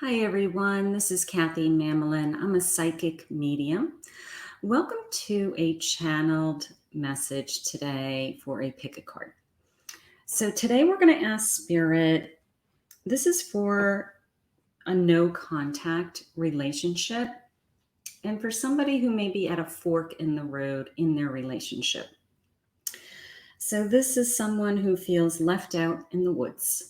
Hi everyone, this is Kathy Mamolen. I'm a psychic medium. Welcome to a channeled message today for a pick a card. So today we're going to ask Spirit, this is for a no contact relationship and for somebody who may be at a fork in the road in their relationship. So this is someone who feels left out in the woods.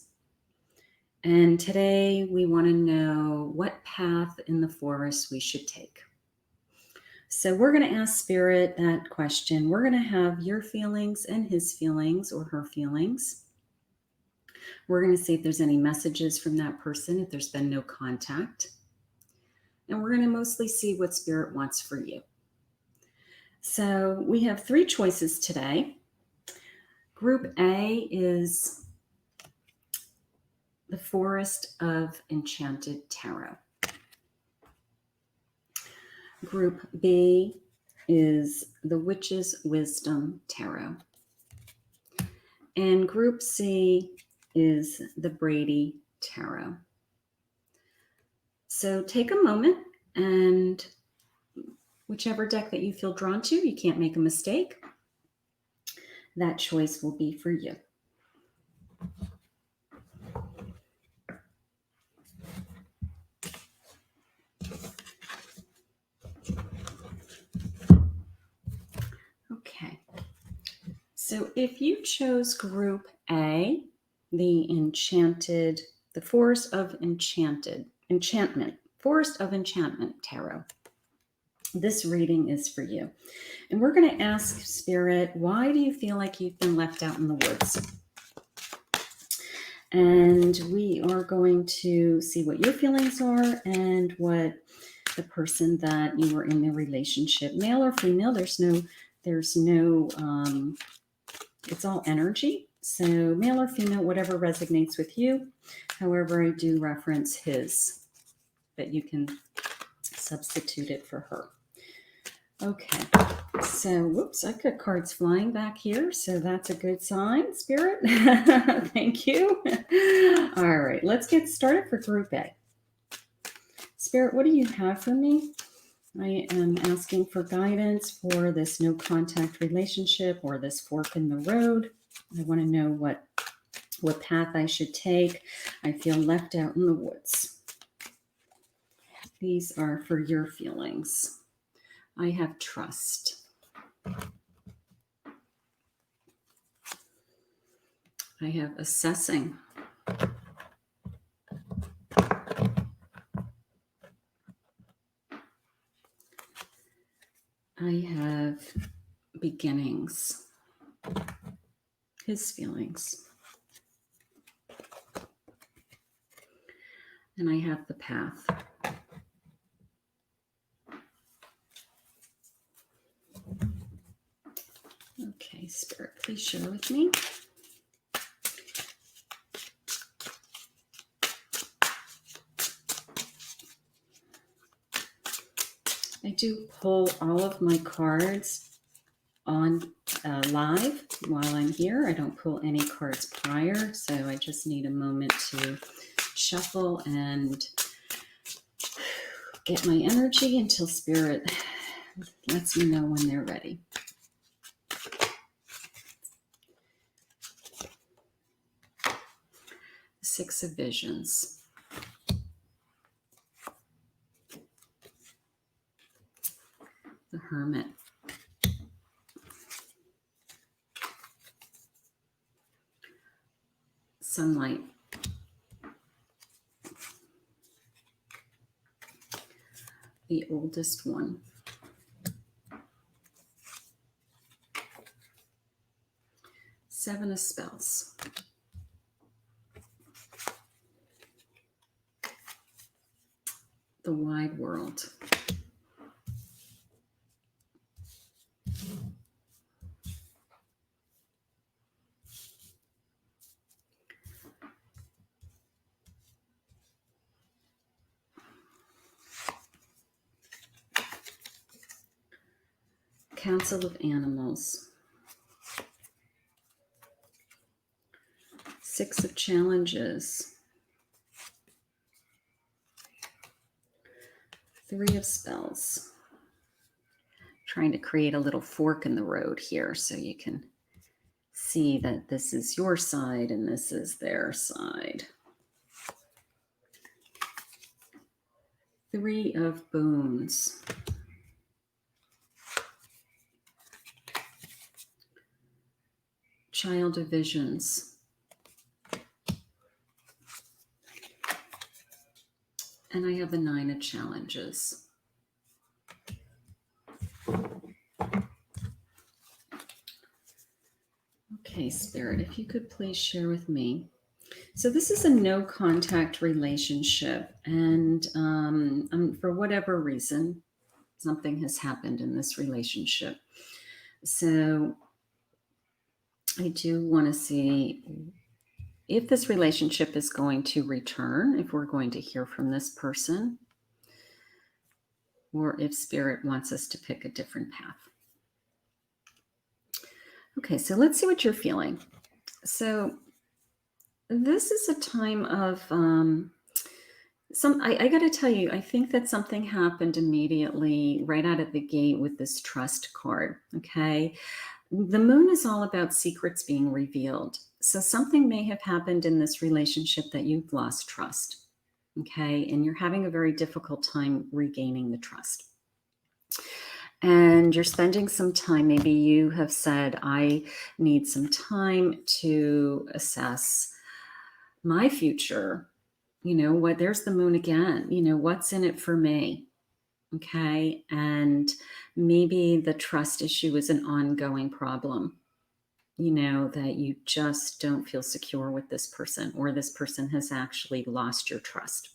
And today we want to know what path in the forest we should take. So we're going to ask Spirit that question. We're going to have your feelings and his feelings or her feelings. We're going to see if there's any messages from that person, if there's been no contact. And we're going to mostly see what Spirit wants for you. So we have 3 choices today. Group A is the Forest of Enchanted Tarot. Group B is the Witch's Wisdom Tarot. And Group C is the Brady Tarot. So take a moment and whichever deck that you feel drawn to, you can't make a mistake. That choice will be for you. Okay, so if you chose Group A, the Forest of Enchantment, Forest of Enchantment Tarot, this reading is for you. And we're going to ask Spirit, why do you feel like you've been left out in the woods? And we are going to see what your feelings are and what the person that you were in the relationship, male or female, there's no, it's all energy. So male or female, whatever resonates with you. However, I do reference his, but you can substitute it for her. Okay, so whoops, I've got cards flying back here, so that's a good sign, Spirit. Thank you. All right, let's get started for Group A. Spirit, what do you have for me? I am asking for guidance for this no contact relationship or this fork in the road. I want to know what path I should take. I feel left out in the woods. These are for your feelings. I have trust. I have assessing. I have beginnings. His feelings. And I have the path. Okay, Spirit, please share with me. I do pull all of my cards on live while I'm here. I don't pull any cards prior, so I just need a moment to shuffle and get my energy until Spirit lets me know when they're ready. Six of Visions. The Hermit. Sunlight. The Oldest One. Seven of Spells. The Wide World. Council of Animals. Six of Challenges. Three of Spells. Trying to create a little fork in the road here so you can see that this is your side and this is their side. Three of Boons. Child of Visions. And I have the Nine of Challenges. Okay, Spirit, if you could please share with me. So this is a no contact relationship, and for whatever reason, something has happened in this relationship. So I do want to see if this relationship is going to return, if we're going to hear from this person, or if Spirit wants us to pick a different path. Okay, so let's see what you're feeling. So this is a time of I got to tell you, I think that something happened immediately right out of the gate with this trust card. Okay. The moon is all about secrets being revealed. So something may have happened in this relationship that you've lost trust. Okay. And you're having a very difficult time regaining the trust. And you're spending some time, maybe you have said, I need some time to assess my future. You know what, there's the moon again. You know, what's in it for me? Okay. And maybe the trust issue is an ongoing problem, you know, that you just don't feel secure with this person, or this person has actually lost your trust.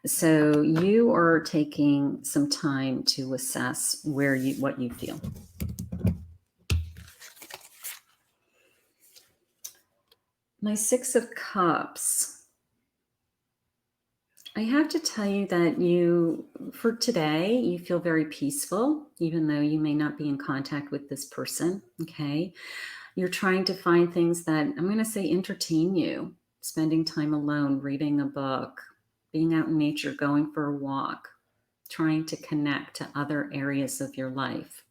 So you are taking some time to assess what you feel. My Six of Cups. I have to tell you that for today, you feel very peaceful, even though you may not be in contact with this person. Okay. You're trying to find things that, I'm going to say, entertain you, spending time alone, reading a book, being out in nature, going for a walk, trying to connect to other areas of your life.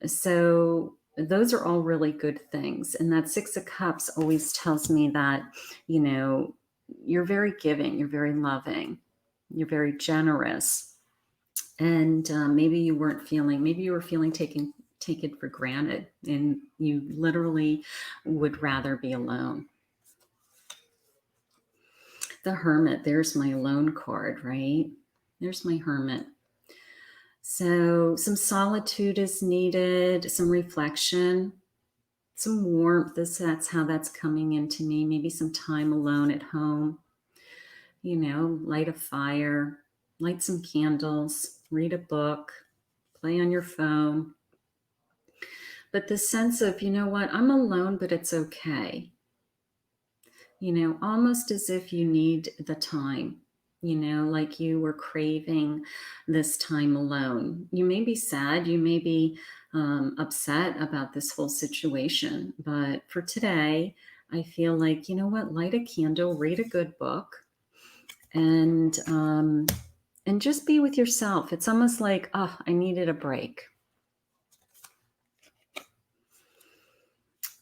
So those are all really good things. And that Six of Cups always tells me that, you know, you're very giving, you're very loving, you're very generous. And maybe you were feeling taken for granted, and you literally would rather be alone. The Hermit, there's my alone card, right? There's my Hermit. So some solitude is needed, some reflection, some warmth. That's how that's coming into me. Maybe some time alone at home. You know, light a fire, light some candles, read a book, play on your phone. But the sense of, you know what, I'm alone, but it's okay. You know, almost as if you need the time, you know, like you were craving this time alone. You may be sad, you may be upset about this whole situation, but for today, I feel like, you know what, light a candle, read a good book, and just be with yourself. It's almost like, oh, I needed a break.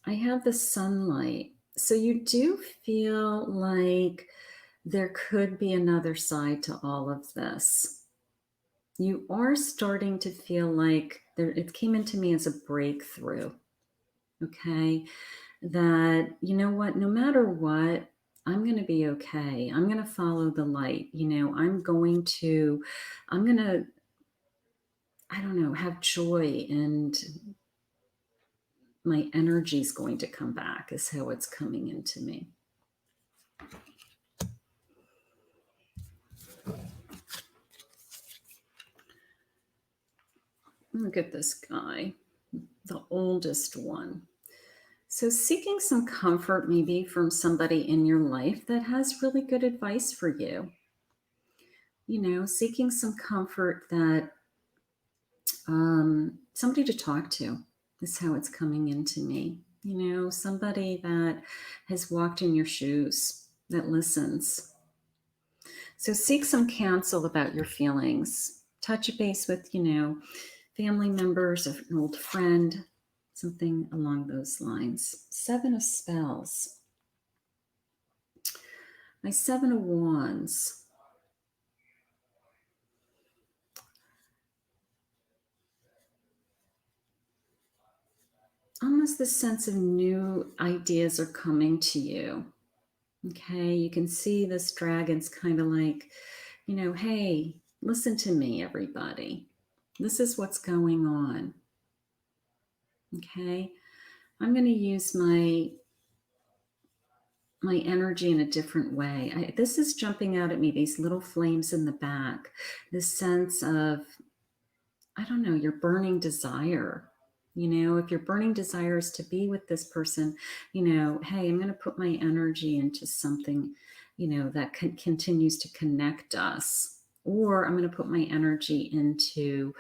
I have the sunlight. So you do feel like there could be another side to all of this. You are starting to feel like it came into me as a breakthrough. Okay. That, you know what, no matter what, I'm going to be okay. I'm going to follow the light. You know, I'm going to, I don't know, have joy, and my energy is going to come back, is how it's coming into me. Look at this guy, the oldest one. So seeking some comfort maybe from somebody in your life that has really good advice for you. You know, seeking some comfort, that somebody to talk to is how it's coming into me. You know, somebody that has walked in your shoes, that listens. So seek some counsel about your feelings. Touch base with, family members, an old friend, something along those lines. Seven of Spells. My Seven of Wands. Almost the sense of new ideas are coming to you. Okay, you can see this dragon's kind of like, hey, listen to me, everybody. This is what's going on. Okay, I'm going to use my energy in a different way. This is jumping out at me, these little flames in the back, this sense of, I don't know, your burning desire. If your burning desire is to be with this person, hey, I'm going to put my energy into something, that continues to connect us. Or I'm going to put my energy into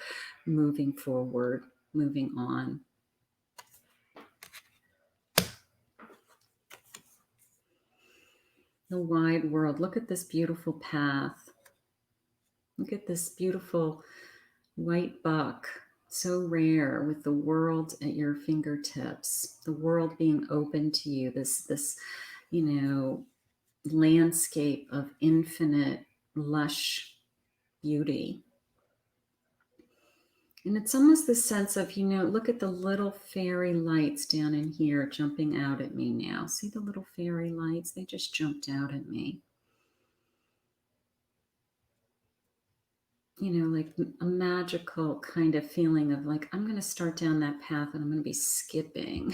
moving forward, moving on. The wide world. Look at this beautiful path. Look at this beautiful white buck, so rare, with the world at your fingertips, the world being open to you, this landscape of infinite, lush beauty. And it's almost the sense of, look at the little fairy lights down in here jumping out at me now. See the little fairy lights? They just jumped out at me. Like a magical kind of feeling of like, I'm going to start down that path and I'm going to be skipping.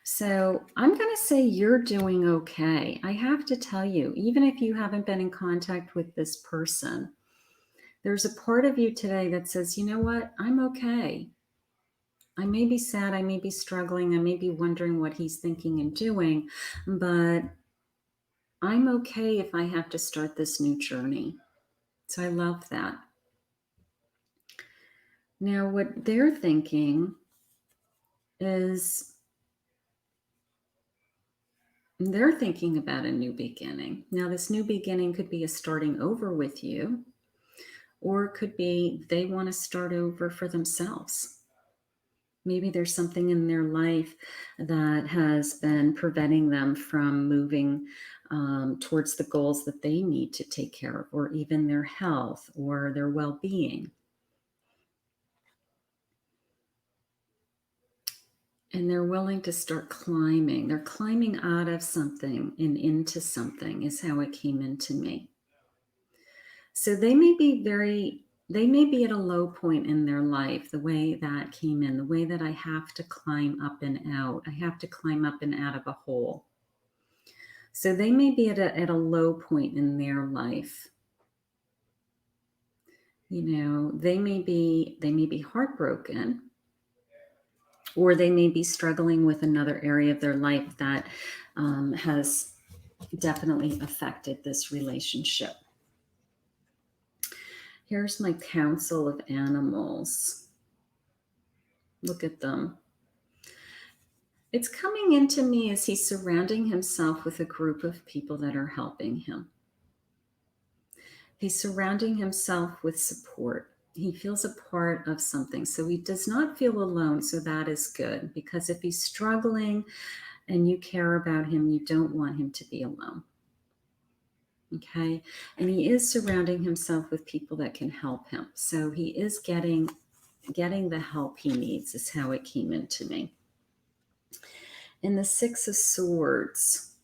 So I'm going to say you're doing okay. I have to tell you, even if you haven't been in contact with this person, there's a part of you today that says, you know what, I'm okay. I may be sad, I may be struggling, I may be wondering what he's thinking and doing, but I'm okay if I have to start this new journey. So I love that. Now, what they're thinking is they're thinking about a new beginning. Now, this new beginning could be a starting over with you, or it could be they want to start over for themselves. Maybe there's something in their life that has been preventing them from moving towards the goals that they need to take care of, or even their health or their well-being. And they're willing to start climbing. They're climbing out of something and into something is how it came into me. So they may be at a low point in their life, the way that came in, the way that I have to climb up and out. I have to climb up and out of a hole. So they may be at a low point in their life. They may be heartbroken, or they may be struggling with another area of their life that has definitely affected this relationship. Here's my council of animals. Look at them. It's coming into me as he's surrounding himself with a group of people that are helping him. He's surrounding himself with support. He feels a part of something. So he does not feel alone. So that is good, because if he's struggling and you care about him, you don't want him to be alone. Okay. And he is surrounding himself with people that can help him. So he is getting the help he needs, is how it came into me. In the Six of Swords,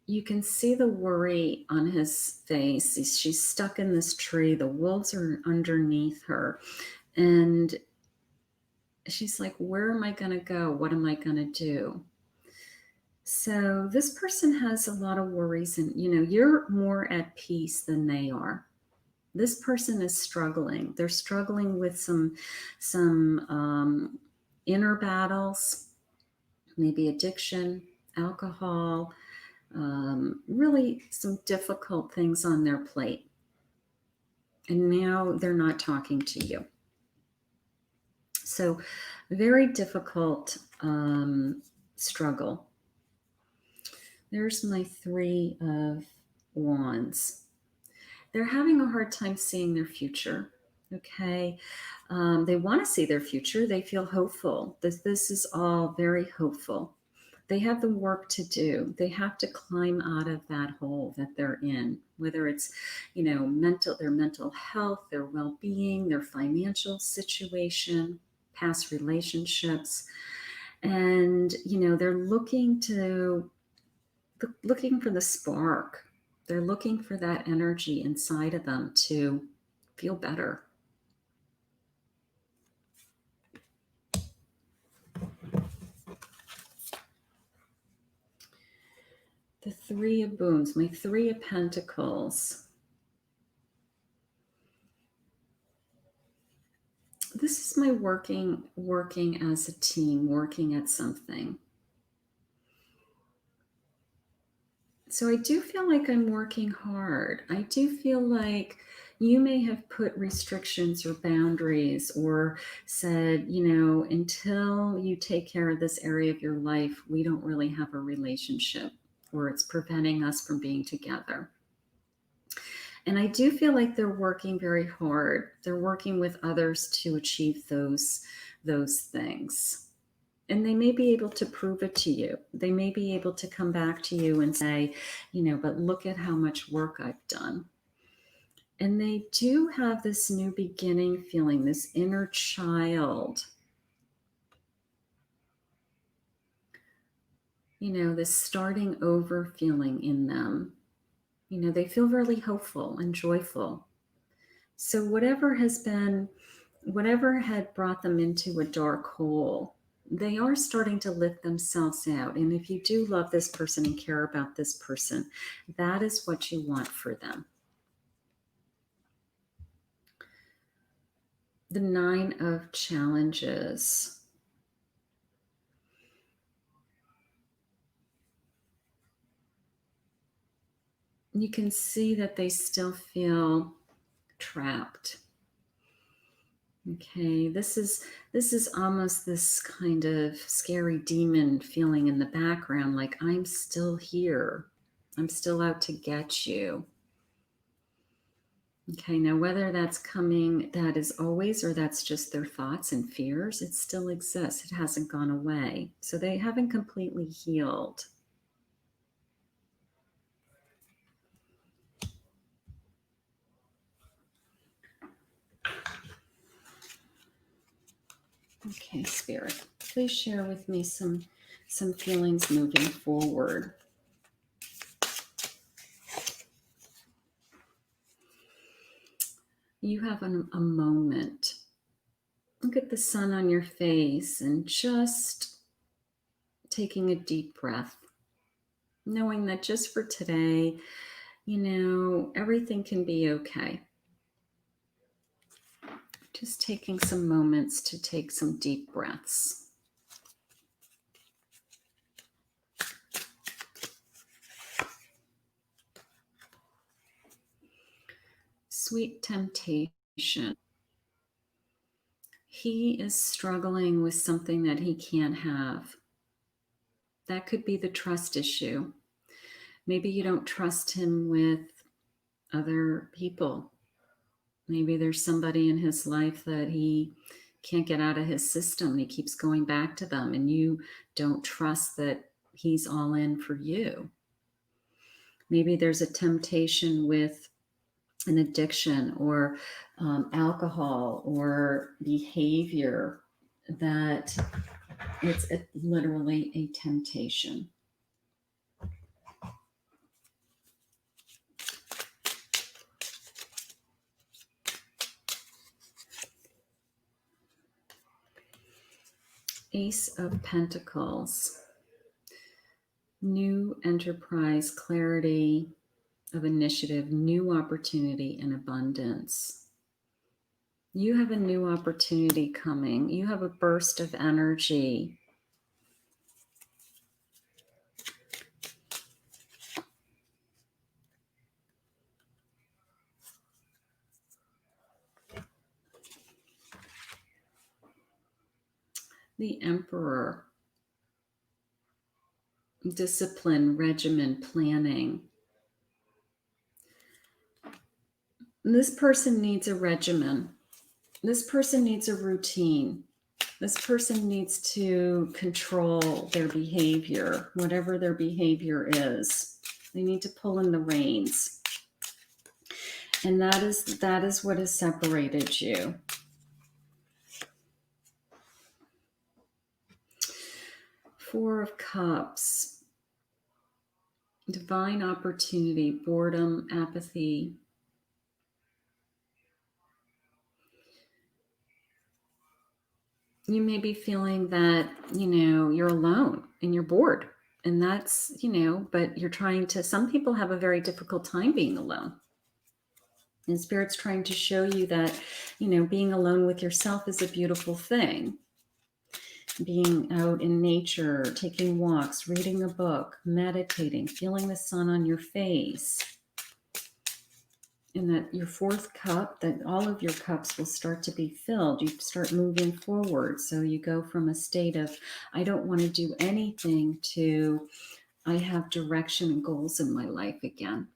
you can see the worry on his face. She's stuck in this tree. The wolves are underneath her. And she's like, where am I going to go? What am I going to do? So this person has a lot of worries, and you're more at peace than they are. This person is struggling. They're struggling with some inner battles, maybe addiction, alcohol, really some difficult things on their plate. And now they're not talking to you. So very difficult struggle. There's my Three of Wands. They're having a hard time seeing their future. Okay. They want to see their future. They feel hopeful. This is all very hopeful. They have the work to do. They have to climb out of that hole that they're in, whether it's, their mental health, their well-being, their financial situation, past relationships. And, they're looking for the spark. They're looking for that energy inside of them to feel better. The Three of Boons, my Three of Pentacles. This is my working as a team, working at something. So I do feel like I'm working hard. I do feel like you may have put restrictions or boundaries or said, until you take care of this area of your life, we don't really have a relationship, or it's preventing us from being together. And I do feel like they're working very hard. They're working with others to achieve those things. And they may be able to prove it to you. They may be able to come back to you and say, but look at how much work I've done. And they do have this new beginning feeling, this inner child. This starting over feeling in them. They feel really hopeful and joyful. So whatever had brought them into a dark hole, they are starting to lift themselves out. And if you do love this person and care about this person, that is what you want for them. The Nine of Challenges. You can see that they still feel trapped. Okay, this is almost this kind of scary demon feeling in the background, like I'm still here. I'm still out to get you. Okay, now whether that's coming, that is always, or that's just their thoughts and fears, it still exists. It hasn't gone away. So they haven't completely healed. Okay, Spirit, please share with me some feelings moving forward. You have a moment. Look at the sun on your face and just taking a deep breath, knowing that just for today, everything can be okay. Just taking some moments to take some deep breaths. Sweet temptation. He is struggling with something that he can't have. That could be the trust issue. Maybe you don't trust him with other people. Maybe there's somebody in his life that he can't get out of his system. He keeps going back to them, and you don't trust that he's all in for you. Maybe there's a temptation with an addiction or alcohol or behavior that it's literally a temptation. Ace of Pentacles. New enterprise, clarity of initiative, new opportunity, and abundance. You have a new opportunity coming. You have a burst of energy. The Emperor. Discipline, regimen, planning. This person needs a regimen. This person needs a routine. This person needs to control their behavior, whatever their behavior is. They need to pull in the reins. And that is what has separated you. Four of Cups. Divine opportunity, boredom, apathy. You may be feeling that, you're alone and you're bored. And that's, but you're trying to, some people have a very difficult time being alone. And Spirit's trying to show you that, being alone with yourself is a beautiful thing. Being out in nature, taking walks, reading a book, meditating, feeling the sun on your face. And that your fourth cup, that all of your cups will start to be filled. You start moving forward. So you go from a state of, I don't want to do anything, to, I have direction and goals in my life again.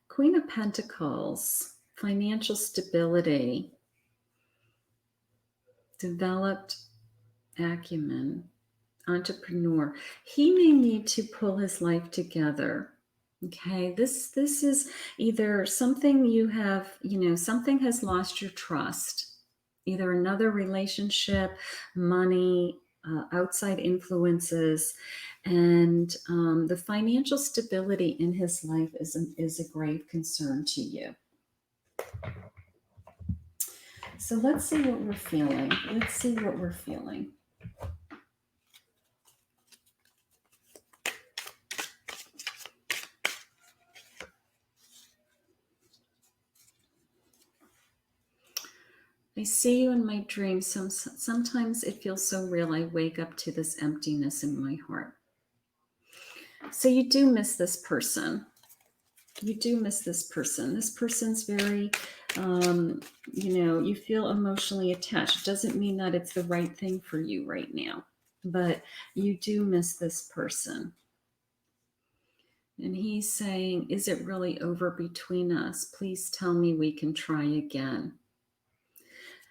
Queen of Pentacles, financial stability, developed acumen, entrepreneur. He may need to pull his life together. Okay, this is either something you have, something has lost your trust, either another relationship, money, outside influences, and the financial stability in his life is a grave concern to you. So let's see what we're feeling. Let's see what we're feeling. I see you in my dreams. Sometimes it feels so real. I wake up to this emptiness in my heart. So you do miss this person. You do miss this person. This person's very, you feel emotionally attached. It doesn't mean that it's the right thing for you right now, but you do miss this person. And he's saying, is it really over between us? Please tell me we can try again.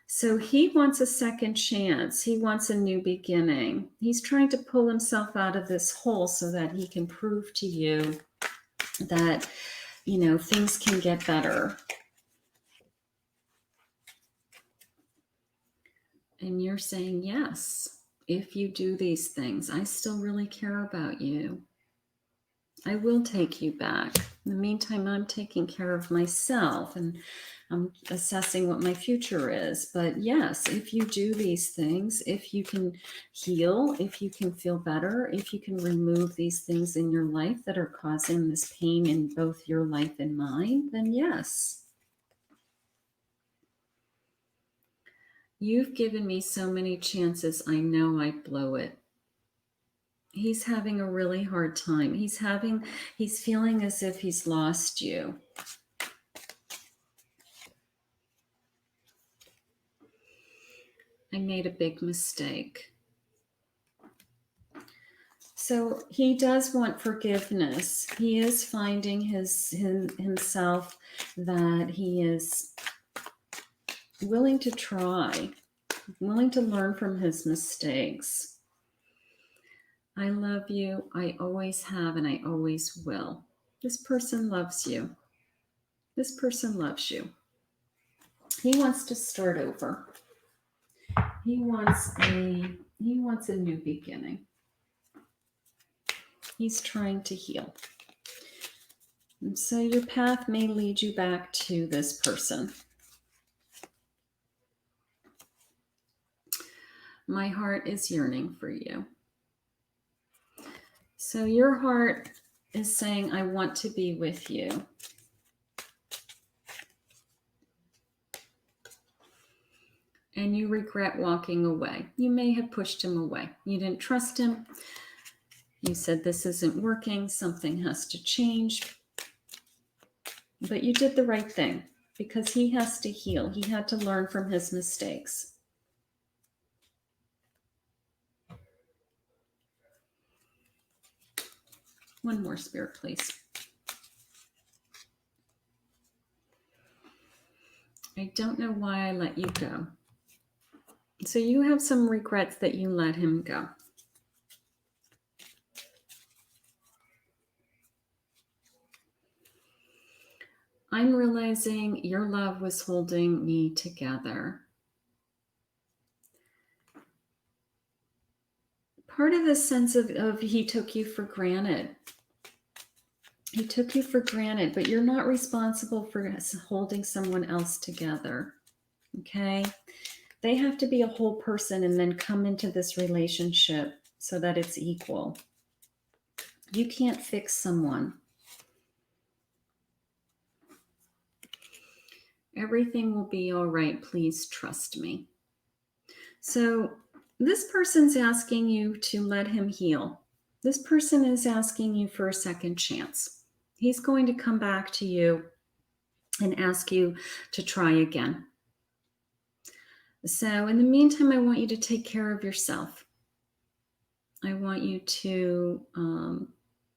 So he wants a second chance. He wants a new beginning. He's trying to pull himself out of this hole so that he can prove to you that, things can get better. And you're saying, yes, if you do these things, I still really care about you. I will take you back. In the meantime, I'm taking care of myself and I'm assessing what my future is. But yes, if you do these things, if you can heal, if you can feel better, if you can remove these things in your life that are causing this pain in both your life and mine, then yes. You've given me so many chances. I know I'd blow it. He's having a really hard time. He's feeling as if he's lost you. I made a big mistake. So he does want forgiveness. He is finding himself that he is willing to try, willing to learn from his mistakes. I love you. I always have, and I always will. This person loves you. This person loves you. He wants to start over. He wants a new beginning. He's trying to heal. And so your path may lead you back to this person. My heart is yearning for you. So your heart is saying, I want to be with you. And you regret walking away. You may have pushed him away. You didn't trust him. You said, this isn't working. Something has to change. But you did the right thing. because he has to heal. He had to learn from his mistakes. One more, Spirit, please. I don't know why I let you go. So you have some regrets that you let him go. I'm realizing your love was holding me together. Part of the sense of he took you for granted. He took you for granted, but you're not responsible for holding someone else together. Okay? They have to be a whole person and then come into this relationship so that it's equal. You can't fix someone. Everything will be all right. Please trust me. So this person's asking you to let him heal. This person is asking you for a second chance. He's going to come back to you and ask you to try again. So in the meantime, I want you to take care of yourself. I want you to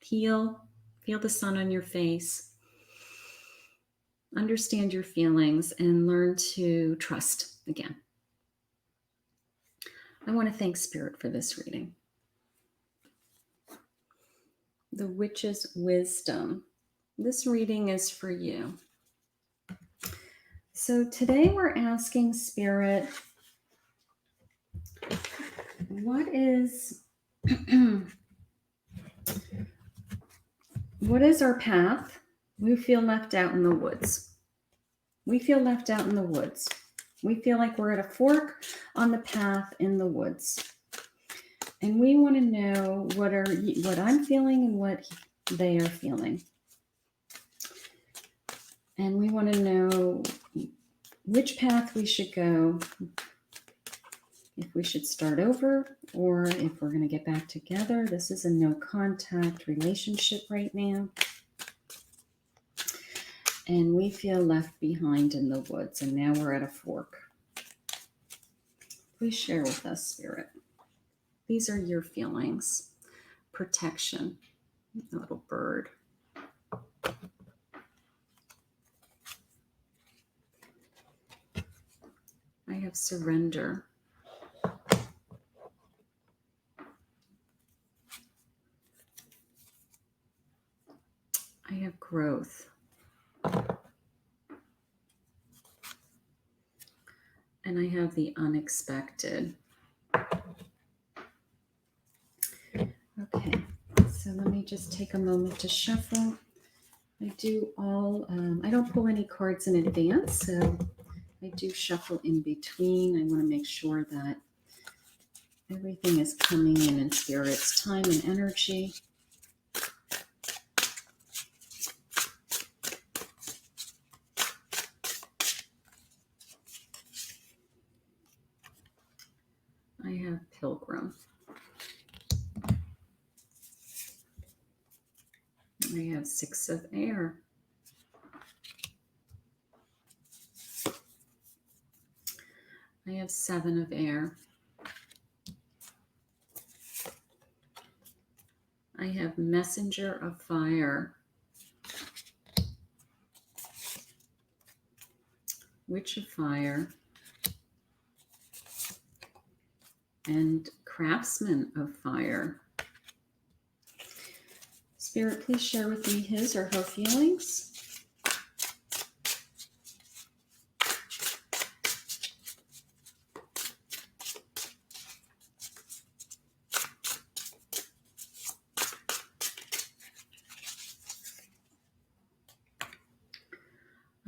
feel the sun on your face, understand your feelings, and learn to trust again. I want to thank Spirit for this reading. The Witch's Wisdom. This reading is for you. So today we're asking Spirit, what is our path? We feel left out in the woods. We feel left out in the woods. We feel like we're at a fork on the path in the woods. And we want to know what I'm feeling and what they are feeling. And we want to know which path we should go, if we should start over, or if we're going to get back together. This is a no contact relationship right now. And we feel left behind in the woods, and now we're at a fork. Please share with us, Spirit. These are your feelings. Protection. A little bird. I have surrender. I have growth. And I have the unexpected. Okay, so let me just take a moment to shuffle. I don't pull any cards in advance, so I do shuffle in between. I want to make sure that everything is coming in Spirit's time and energy. I have Pilgrim. I have 6 of Air. I have 7 of Air. I have Messenger of Fire. Witch of Fire. And Craftsman of Fire. Spirit, please share with me his or her feelings.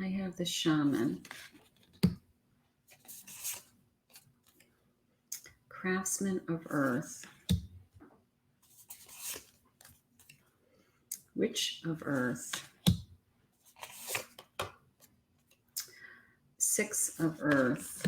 I have the Shaman. Craftsman of Earth. Witch of Earth. 6 of Earth.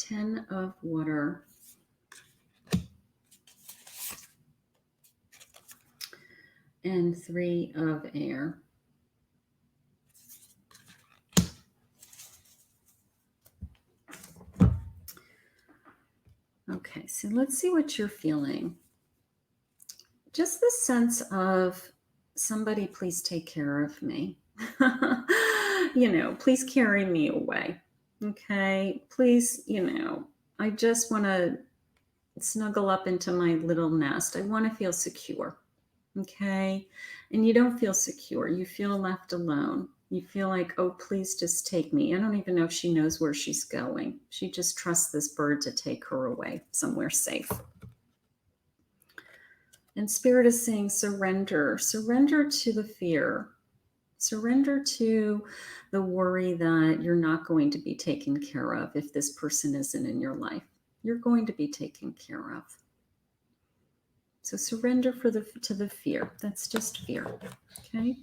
10 of water. And 3 of air. Okay, so let's see what you're feeling. Just the sense of somebody, please take care of me. Please carry me away. Okay, please, I just want to snuggle up into my little nest. I want to feel secure. Okay, and you don't feel secure. You feel left alone. You feel like, oh, please just take me. I don't even know if she knows where she's going. She just trusts this bird to take her away somewhere safe. And Spirit is saying surrender. Surrender to the fear. Surrender to the worry that you're not going to be taken care of if this person isn't in your life. You're going to be taken care of. So surrender to the fear. That's just fear. Okay.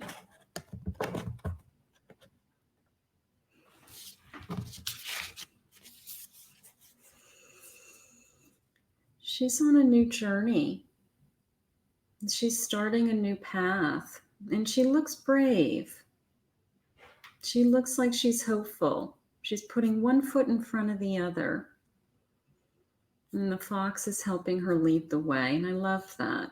She's on a new journey. She's starting a new path, and she looks brave. She looks like she's hopeful. She's putting one foot in front of the other. And the fox is helping her lead the way, and I love that.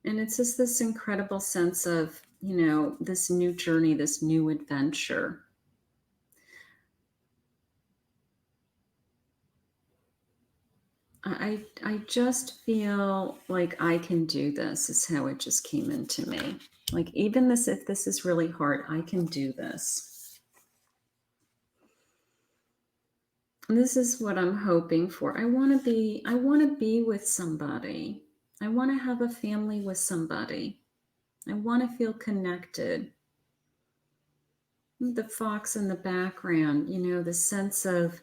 And it's just this incredible sense of, this new journey, this new adventure. I just feel like I can do this, is how it just came into me. Like, even if this is really hard, I can do this. And this is what I'm hoping for. I want to be with somebody. I want to have a family with somebody. I want to feel connected. The fox in the background, the sense of,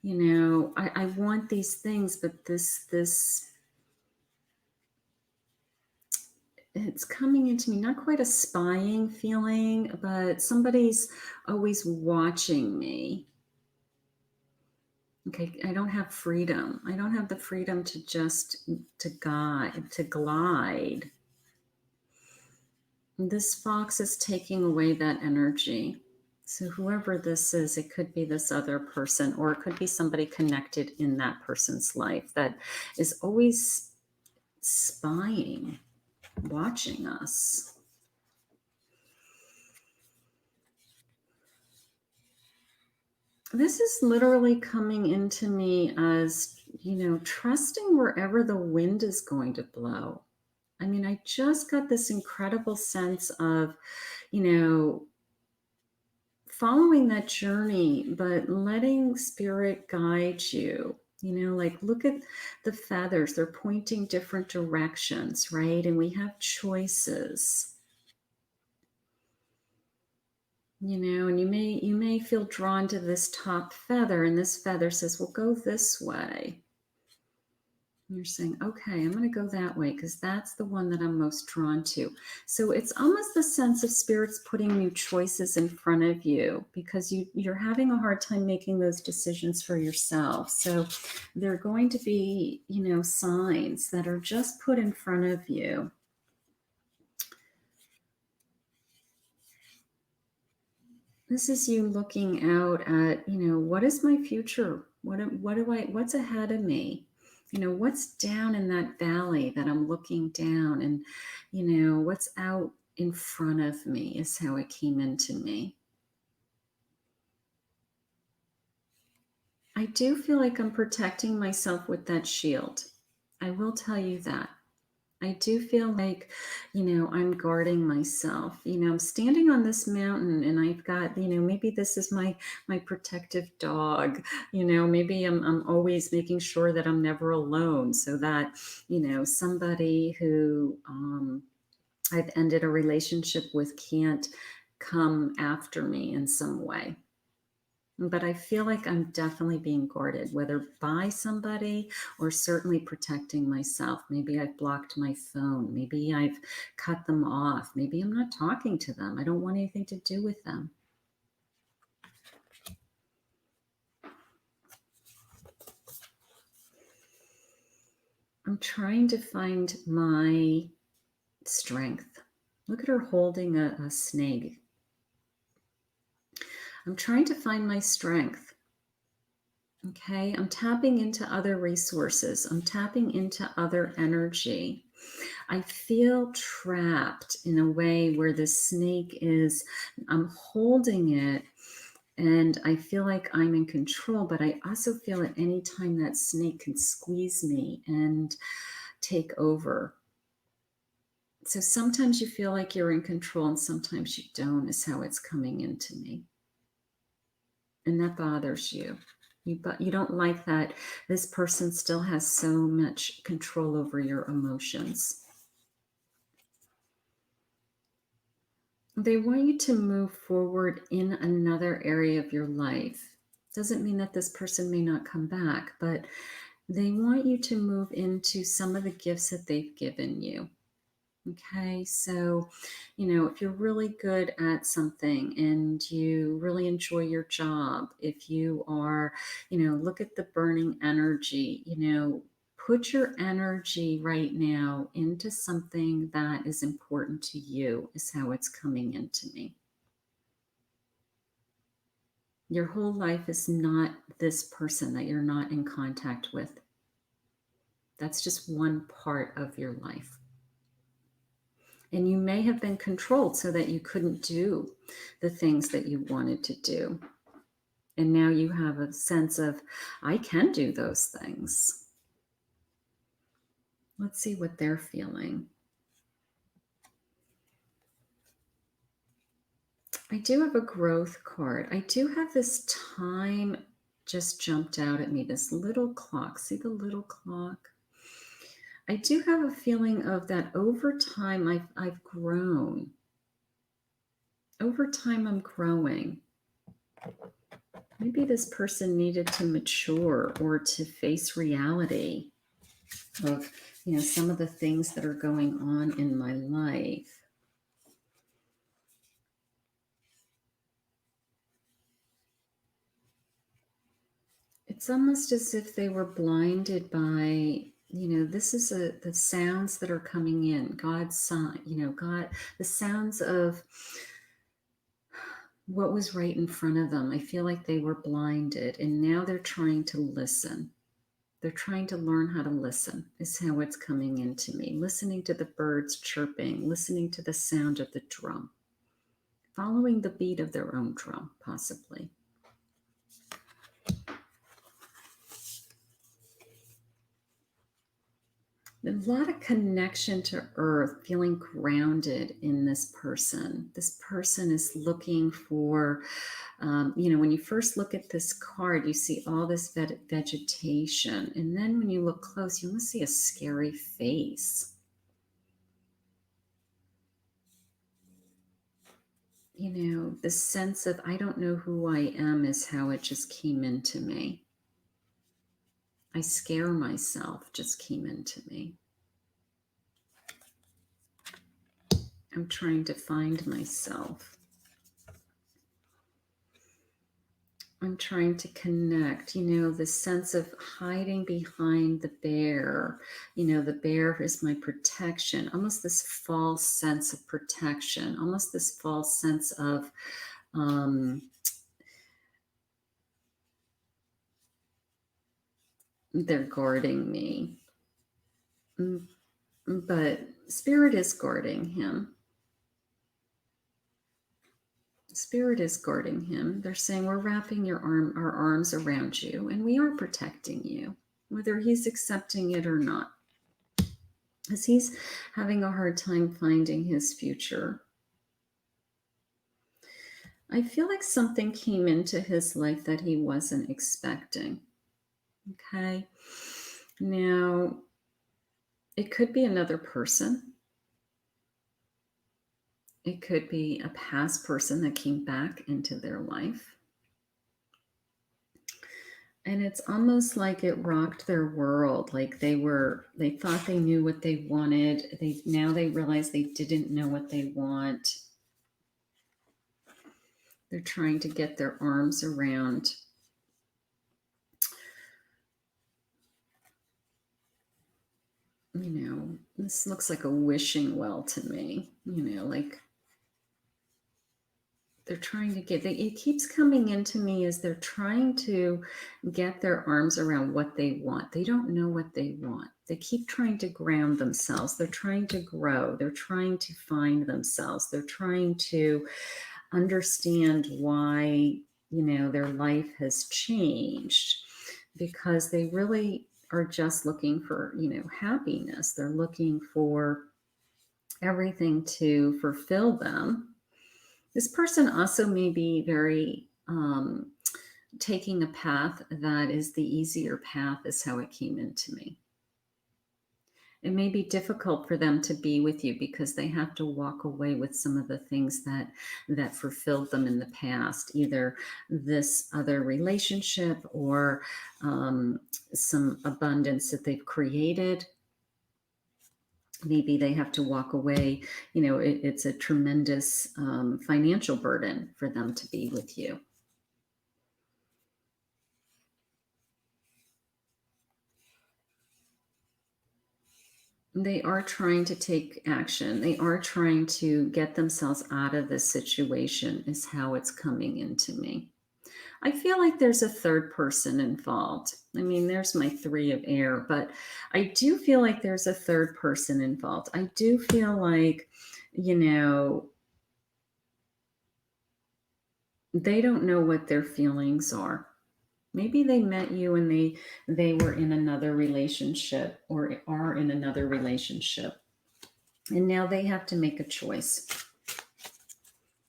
I want these things, but this it's coming into me, not quite a spying feeling, but somebody's always watching me. Okay, I don't have freedom. I don't have the freedom to glide. This fox is taking away that energy. So whoever this is, it could be this other person, or it could be somebody connected in that person's life that is always spying, watching us. This is literally coming into me as, trusting wherever the wind is going to blow. I mean, I just got this incredible sense of, following that journey, but letting spirit guide you. Like, look at the feathers. They're pointing different directions, right? And we have choices. And you may feel drawn to this top feather, and this feather says, well, go this way. And you're saying, okay, I'm going to go that way because that's the one that I'm most drawn to. So it's almost the sense of spirits putting new choices in front of you because you're having a hard time making those decisions for yourself. So they're going to be, signs that are just put in front of you. This is you looking out at, what is my future? What's ahead of me? What's down in that valley that I'm looking down, and, what's out in front of me is how it came into me. I do feel like I'm protecting myself with that shield. I will tell you that. I do feel like, I'm guarding myself. I'm standing on this mountain and I've got, maybe this is my protective dog. Maybe I'm always making sure that I'm never alone so that, somebody who I've ended a relationship with can't come after me in some way. But I feel like I'm definitely being guarded, whether by somebody or certainly protecting myself. Maybe I've blocked my phone. Maybe I've cut them off. Maybe I'm not talking to them. I don't want anything to do with them. I'm trying to find my strength. Look at her holding a snake. I'm trying to find my strength. Okay, I'm tapping into other resources. I'm tapping into other energy. I feel trapped in a way where the snake is, I'm holding it and I feel like I'm in control, but I also feel at any time that snake can squeeze me and take over. So sometimes you feel like you're in control and sometimes you don't, is how it's coming into me. And that bothers you. You don't like that this person still has so much control over your emotions. They want you to move forward in another area of your life. Doesn't mean that this person may not come back, but they want you to move into some of the gifts that they've given you. Okay, so, if you're really good at something and you really enjoy your job, if you are, look at the burning energy, put your energy right now into something that is important to you, is how it's coming into me. Your whole life is not this person that you're not in contact with. That's just one part of your life. And you may have been controlled so that you couldn't do the things that you wanted to do. And now you have a sense of, I can do those things. Let's see what they're feeling. I do have a growth card. I do have this time just jumped out at me, this little clock. See the little clock? I do have a feeling of that over time I've grown. Over time I'm growing. Maybe this person needed to mature or to face reality of, some of the things that are going on in my life. It's almost as if they were blinded by, this is the sounds that are coming in. God's son, God, the sounds of what was right in front of them. I feel like they were blinded and now they're trying to listen. They're trying to learn how to listen, is how it's coming into me. Listening to the birds chirping, listening to the sound of the drum, following the beat of their own drum, possibly. A lot of connection to earth, feeling grounded in this person. This person is looking for, when you first look at this card, you see all this vegetation. And then when you look close, you almost see a scary face. The sense of, I don't know who I am is how it just came into me. I scare myself just came into me. I'm trying to find myself. I'm trying to connect, the sense of hiding behind the bear. The bear is my protection, almost this false sense of protection, almost this false sense of, they're guarding me. But Spirit is guarding him. Spirit is guarding him. They're saying, we're wrapping our arms around you, and we are protecting you, whether he's accepting it or not. Because he's having a hard time finding his future. I feel like something came into his life that he wasn't expecting. Okay. Now, it could be another person. It could be a past person that came back into their life. And it's almost like it rocked their world. Like they thought they knew what they wanted. Now they realize they didn't know what they want. They're trying to get their arms around this looks like a wishing well to me, like they're trying to it keeps coming into me as they're trying to get their arms around what they want. They don't know what they want. They keep trying to ground themselves. They're trying to grow. They're trying to find themselves. They're trying to understand why, their life has changed, because they really are just looking for, happiness. They're looking for everything to fulfill them. This person also may be very taking a path that is the easier path, is how it came into me. It may be difficult for them to be with you because they have to walk away with some of the things that fulfilled them in the past, either this other relationship or some abundance that they've created. Maybe they have to walk away. It's a tremendous financial burden for them to be with you. They are trying to take action. They are trying to get themselves out of this situation, is how it's coming into me. I feel like there's a third person involved. I mean, there's my 3 of air, but I do feel like there's a third person involved. I do feel like, they don't know what their feelings are. Maybe they met you and they were in another relationship or are in another relationship. And now they have to make a choice.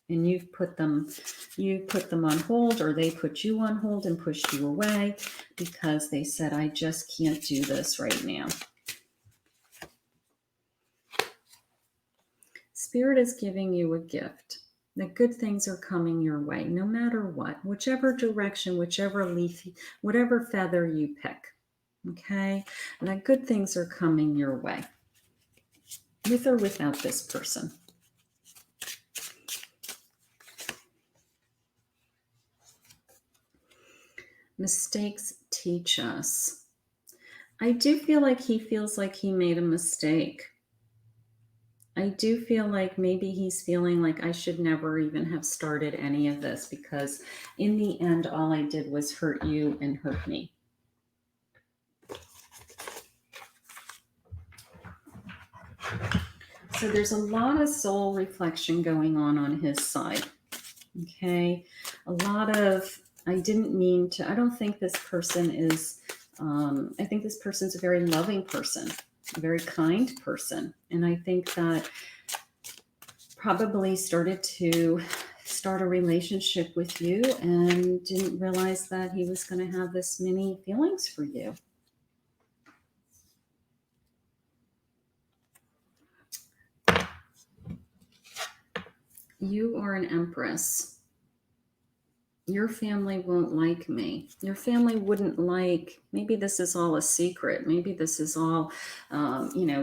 And you put them on hold, or they put you on hold and pushed you away because they said, I just can't do this right now. Spirit is giving you a gift. The good things are coming your way, no matter what, whichever direction, whichever leaf, whatever feather you pick. Okay? And the good things are coming your way, with or without this person. Mistakes teach us. I do feel like he feels like he made a mistake. I do feel like maybe he's feeling like I should never even have started any of this, because in the end, all I did was hurt you and hurt me. So there's a lot of soul reflection going on his side. Okay. A lot of, I don't think this person is, I think this person's a very loving person, a very kind person. And I think that probably started to start a relationship with you and didn't realize that he was going to have this many feelings for you. You are an empress. Your family won't like me. Your family wouldn't like, maybe this is all a secret. Maybe this is all,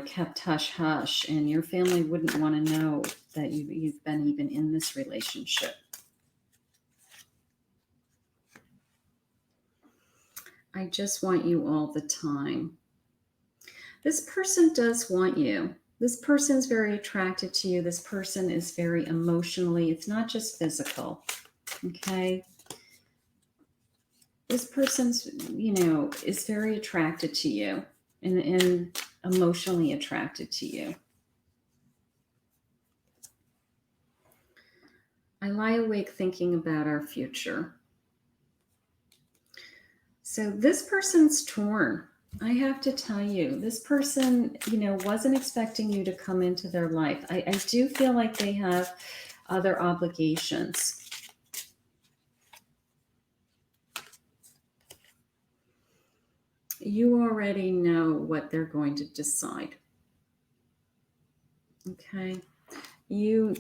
kept hush hush, and your family wouldn't want to know that you've been even in this relationship. I just want you all the time. This person does want you. This person's very attracted to you. This person is very emotionally, it's not just physical. Okay. This person's, is very attracted to you and emotionally attracted to you. I lie awake thinking about our future. So this person's torn. I have to tell you, this person, wasn't expecting you to come into their life. I do feel like they have other obligations. You already know what they're going to decide. Okay. You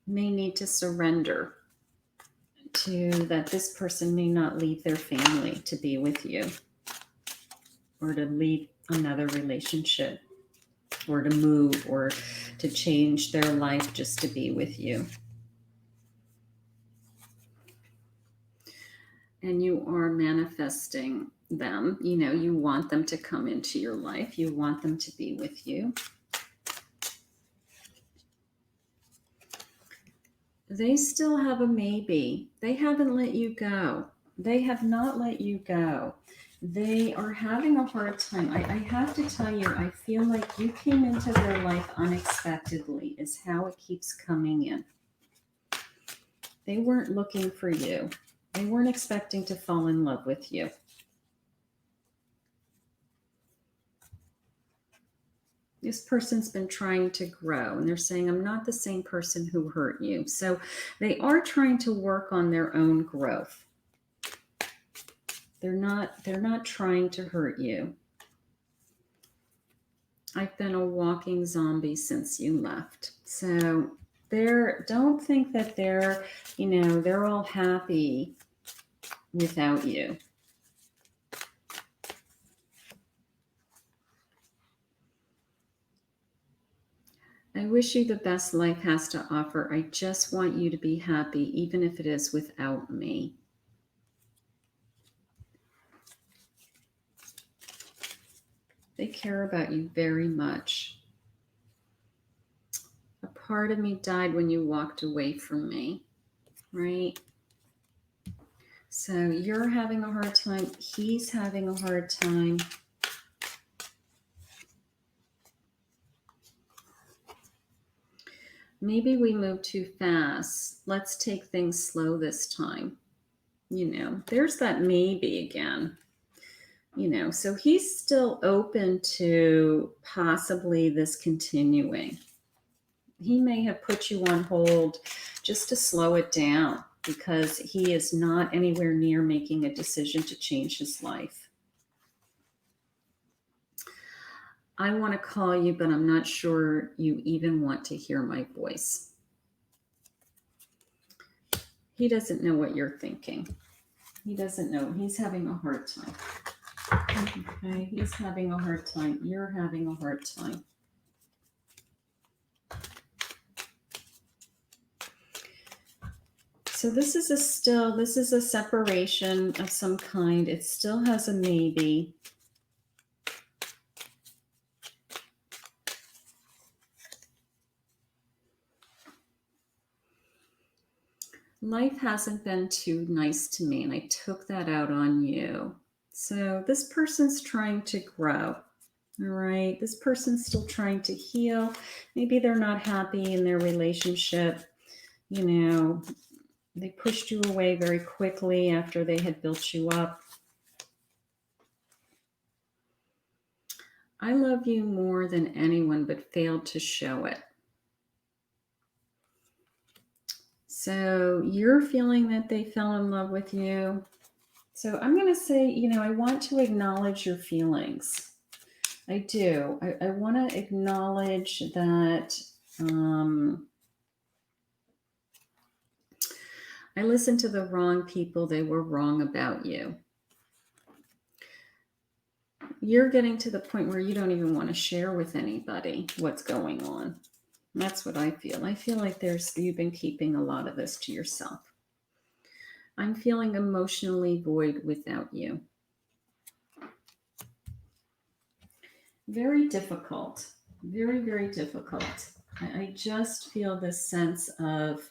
may need to surrender to that this person may not leave their family to be with you, or to leave another relationship, or to move, or to change their life just to be with you. And you are manifesting them. You know, you want them to come into your life. You want them to be with you. They still have a maybe. They haven't let you go. They have not let you go. They are having a hard time. I have to tell you, I feel like you came into their life unexpectedly, is how it keeps coming in. They weren't looking for you. They weren't expecting to fall in love with you. This person's been trying to grow, and they're saying, I'm not the same person who hurt you. So they are trying to work on their own growth. They're not trying to hurt you. I've been a walking zombie since you left. So don't think that they're all happy without you. I wish you the best life has to offer. I just want you to be happy, even if it is without me. They care about you very much. A part of me died when you walked away from me, right? So you're having a hard time. He's having a hard time. Maybe we move too fast. Let's take things slow this time. There's that maybe again. So he's still open to possibly this continuing. He may have put you on hold just to slow it down because he is not anywhere near making a decision to change his life. I want to call you, but I'm not sure you even want to hear my voice. He doesn't know what you're thinking. He doesn't know. He's having a hard time. Okay, he's having a hard time. You're having a hard time. So this is a separation of some kind. It still has a maybe. Life hasn't been too nice to me, and I took that out on you. So this person's trying to grow. All right. This person's still trying to heal. Maybe they're not happy in their relationship. They pushed you away very quickly after they had built you up. I love you more than anyone, but failed to show it. So you're feeling that they fell in love with you. So I'm going to say, I want to acknowledge your feelings. I do. I want to acknowledge that I listened to the wrong people. They were wrong about you. You're getting to the point where you don't even want to share with anybody what's going on. That's what I feel. I feel like you've been keeping a lot of this to yourself. I'm feeling emotionally void without you. Very difficult. Very, very difficult. I just feel this sense of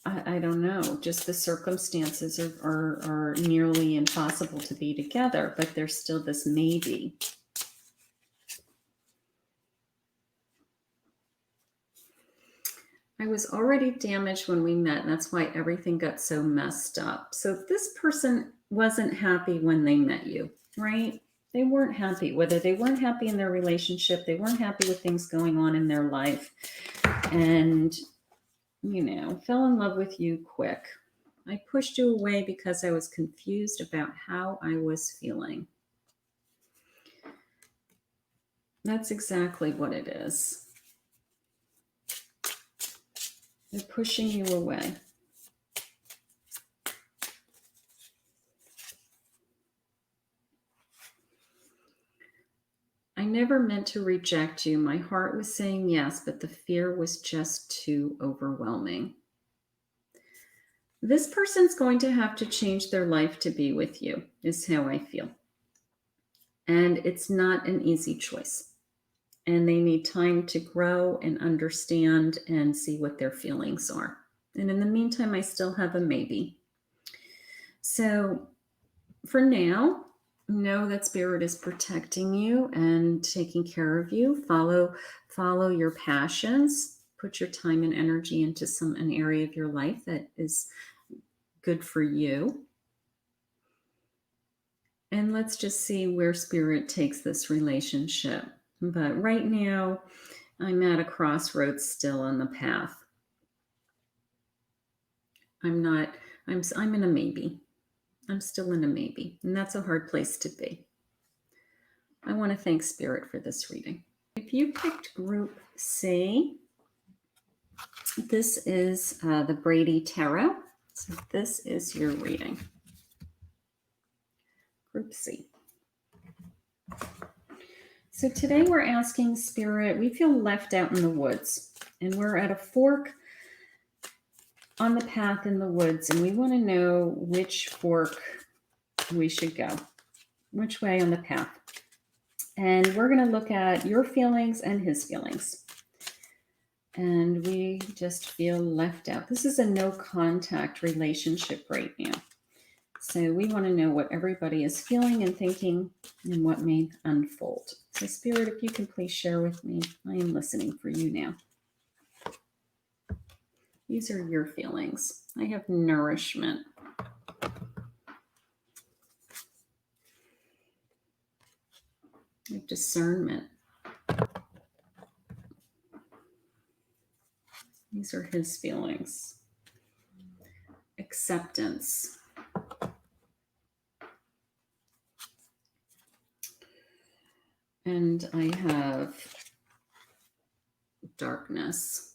I don't know, just the circumstances are nearly impossible to be together, but there's still this maybe. I was already damaged when we met, and that's why everything got so messed up. So this person wasn't happy when they met you, right? They weren't happy. Whether they weren't happy in their relationship, they weren't happy with things going on in their life, and fell in love with you quick. I pushed you away because I was confused about how I was feeling. That's exactly what it is. They're pushing you away. I never meant to reject you. My heart was saying yes, but the fear was just too overwhelming. This person's going to have to change their life to be with you, is how I feel. And it's not an easy choice. And they need time to grow and understand and see what their feelings are. And in the meantime, I still have a maybe. So for now, know that Spirit is protecting you and taking care of you. Follow your passions. Put your time and energy into an area of your life that is good for you. And let's just see where Spirit takes this relationship. But right now, I'm at a crossroads still on the path. I'm in a maybe. I'm still in a maybe. And that's a hard place to be. I want to thank Spirit for this reading. If you picked Group C, this is the Brady Tarot. So this is your reading. Group C. So today we're asking Spirit, we feel left out in the woods, and we're at a fork on the path in the woods, and we want to know which fork we should go, which way on the path. And we're going to look at your feelings and his feelings. And we just feel left out. This is a no contact relationship right now. So we want to know what everybody is feeling and thinking and what may unfold. So Spirit, if you can please share with me, I am listening for you now. These are your feelings. I have nourishment. I have discernment. These are his feelings. Acceptance. And I have darkness.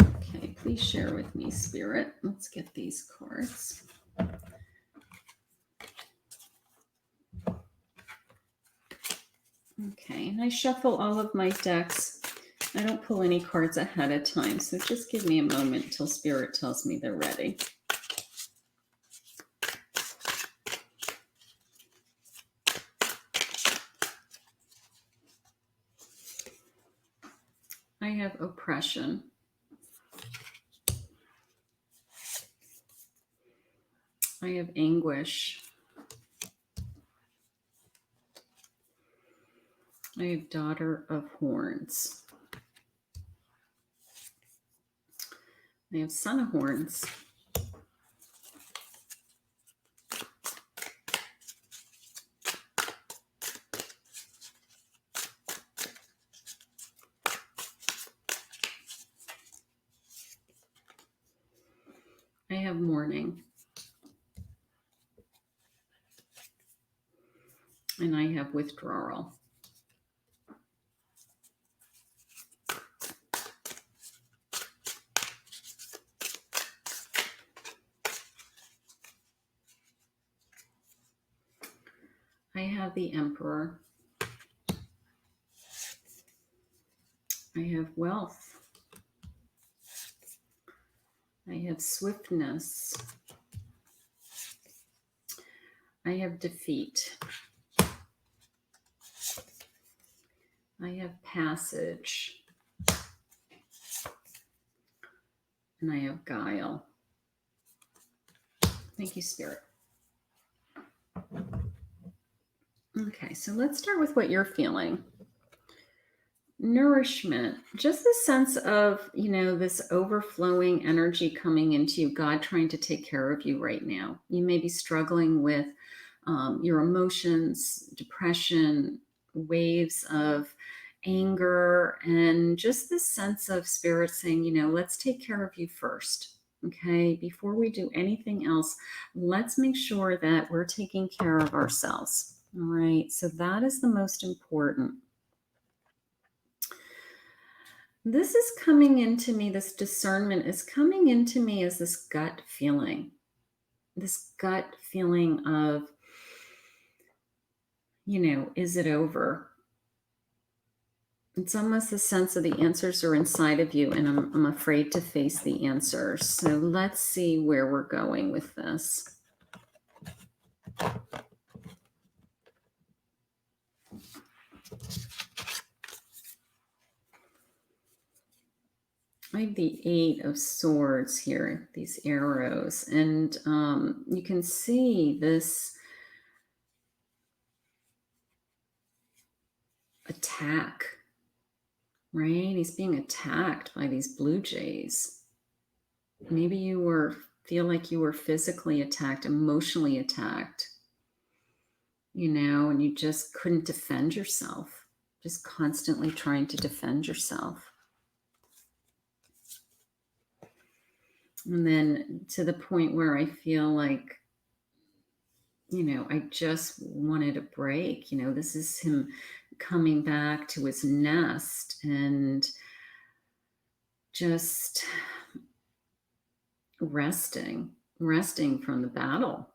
Okay, please share with me, Spirit. Let's get these cards. Okay, and I shuffle all of my decks. I don't pull any cards ahead of time, so just give me a moment until Spirit tells me they're ready. I have oppression. I have anguish. I have Daughter of Horns. I have Son of Horns. I have Mourning. And I have Withdrawal. I have the Emperor. I have Wealth. I have Swiftness. I have Defeat. I have Passage. And I have Guile. Thank you, Spirit. Okay, so let's start with what you're feeling. Nourishment, just the sense of, this overflowing energy coming into you, God trying to take care of you right now. You may be struggling with your emotions, depression, waves of anger, and just this sense of Spirit saying, let's take care of you first. Okay, before we do anything else, let's make sure that we're taking care of ourselves. All right, so that is the most important. This is coming into me, this discernment is coming into me as this gut feeling. this gut feeling of, is it over? It's almost a sense of the answers are inside of you, and I'm afraid to face the answers. So let's see where we're going with this. I have the Eight of Swords here, these arrows, and you can see this attack, right? He's being attacked by these blue jays. Maybe feel like you were physically attacked, emotionally attacked, and you just couldn't defend yourself, just constantly trying to defend yourself. And then to the point where I feel like, I just wanted a break. This is him coming back to his nest and just resting from the battle,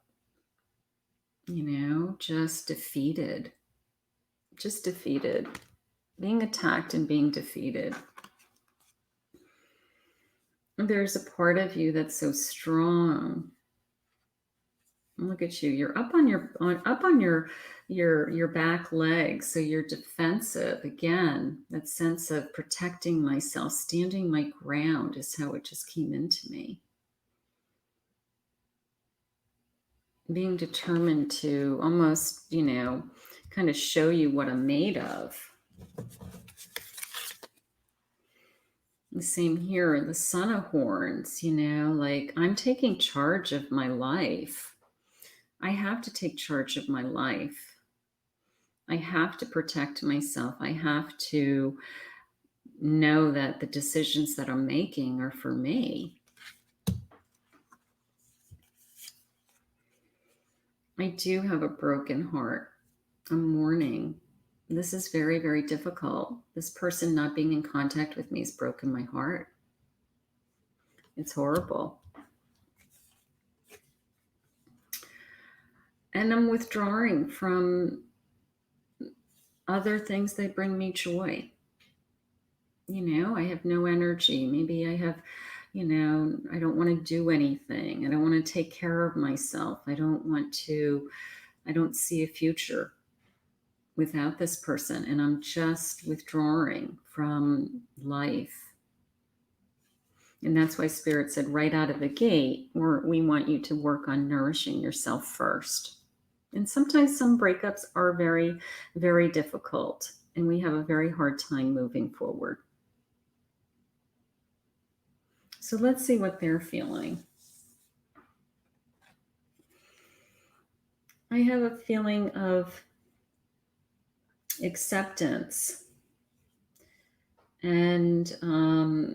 just defeated, being attacked and being defeated. There's a part of you that's so strong. Look at you. You're up on your back legs, so you're defensive. Again, that sense of protecting myself, standing my ground is how it just came into me. Being determined to almost, kind of show you what I'm made of. The same here, the Son of Horns, like I'm taking charge of my life. I have to take charge of my life. I have to protect myself. I have to know that the decisions that I'm making are for me. I do have a broken heart. I'm mourning. This is very, very difficult. This person not being in contact with me has broken my heart. It's horrible. And I'm withdrawing from other things that bring me joy. I have no energy. Maybe I have, I don't want to do anything. I don't want to take care of myself. I don't see a future without this person. And I'm just withdrawing from life. And that's why Spirit said right out of the gate, we want you to work on nourishing yourself first. And sometimes some breakups are very, very difficult, and we have a very hard time moving forward. So let's see what they're feeling. I have a feeling of acceptance. And I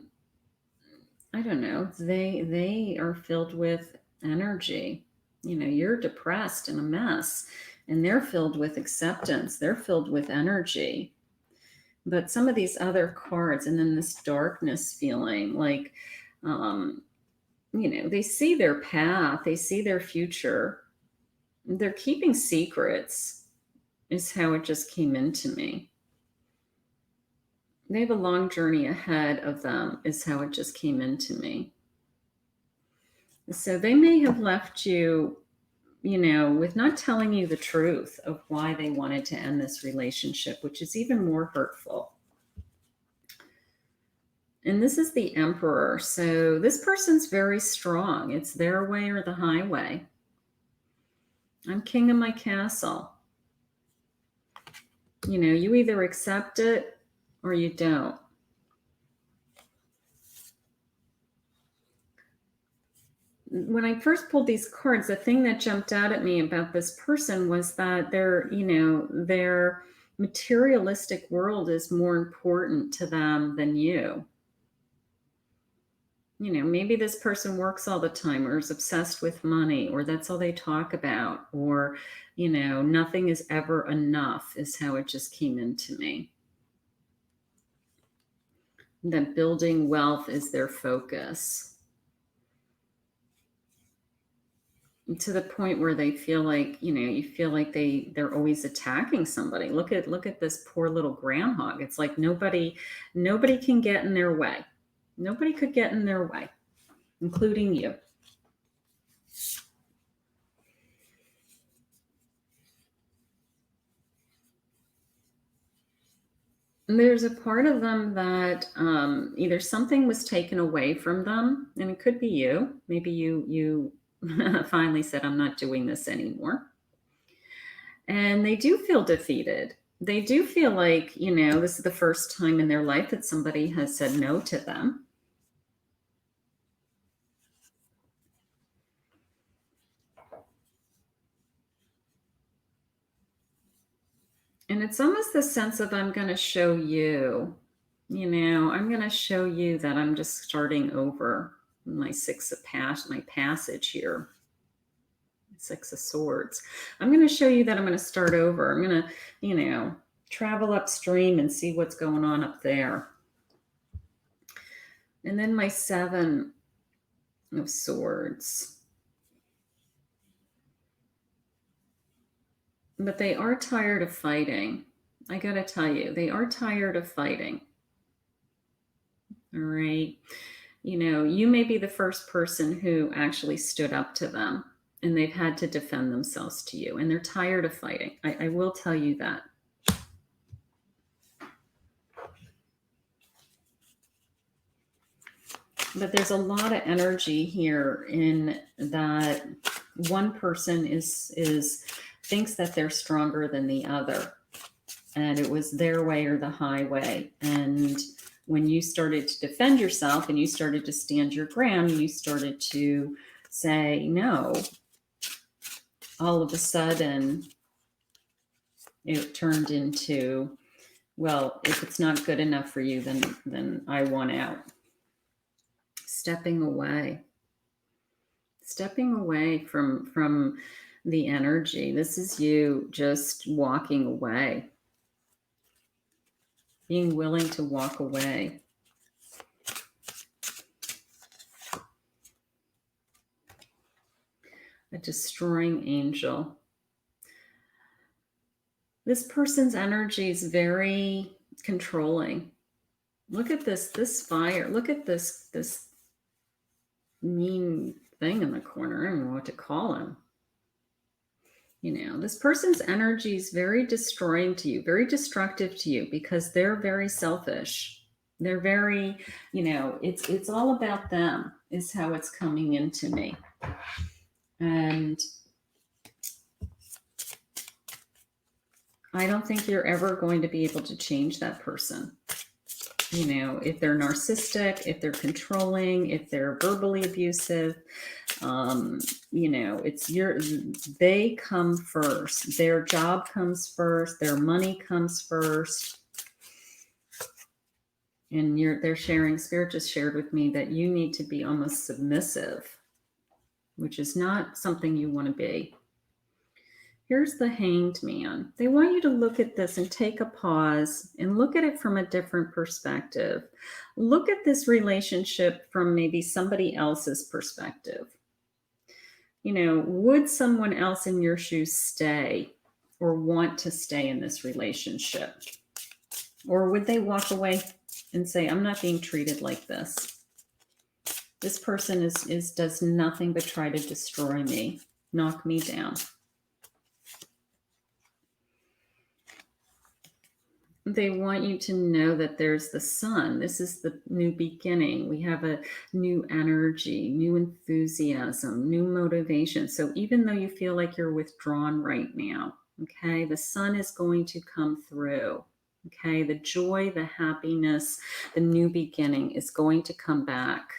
don't know, they are filled with energy. You're depressed and a mess, and they're filled with acceptance. They're filled with energy. But some of these other cards, and then this darkness feeling, like, they see their path, they see their future. They're keeping secrets, is how it just came into me. They have a long journey ahead of them, is how it just came into me. So they may have left you, with not telling you the truth of why they wanted to end this relationship, which is even more hurtful. And this is the Emperor. So this person's very strong. It's their way or the highway. I'm king of my castle. You either accept it or you don't. When I first pulled these cards, the thing that jumped out at me about this person was that their materialistic world is more important to them than you. Maybe this person works all the time or is obsessed with money, or that's all they talk about, or, nothing is ever enough, is how it just came into me. That building wealth is their focus. to the point where they feel like, you feel like they're always attacking somebody. Look at this poor little groundhog. It's like nobody can get in their way. Nobody could get in their way, including you. And there's a part of them that either something was taken away from them, and it could be you. Maybe you finally said, "I'm not doing this anymore," and they do feel defeated. They do feel like, this is the first time in their life that somebody has said no to them. And it's almost the sense of, I'm going to show you, I'm going to show you that I'm just starting over. My my passage here, Six of Swords. I'm going to show you that I'm going to start over. I'm going to, travel upstream and see what's going on up there. And then my Seven of Swords. But they are tired of fighting. I got to tell you, they are tired of fighting. All right. You may be the first person who actually stood up to them, and they've had to defend themselves to you, and they're tired of fighting. I will tell you that. But there's a lot of energy here in that one person thinks that they're stronger than the other, and it was their way or the highway. And when you started to defend yourself and you started to stand your ground, you started to say no. All of a sudden, it turned into, well, if it's not good enough for you, then I want out. Stepping away from the energy. This is you just walking away, being willing to walk away. A destroying angel. This person's energy is very controlling. Look at this fire. Look at this mean thing in the corner. I don't know what to call him. This person's energy is very destroying to you, very destructive to you, because they're very selfish. They're very, it's all about them is how it's coming into me. And I don't think you're ever going to be able to change that person. If they're narcissistic, if they're controlling, if they're verbally abusive, they come first. Their job comes first. Their money comes first. And Spirit just shared with me that you need to be almost submissive, which is not something you want to be. Here's the Hanged Man. They want you to look at this and take a pause and look at it from a different perspective. Look at this relationship from maybe somebody else's perspective. Would someone else in your shoes stay or want to stay in this relationship? Or would they walk away and say, I'm not being treated like this? This person does nothing but try to destroy me, knock me down. They want you to know that there's the sun. This is the new beginning. We have a new energy, new enthusiasm, new motivation. So even though you feel like you're withdrawn right now, okay, the sun is going to come through. Okay, the joy, the happiness, the new beginning is going to come back.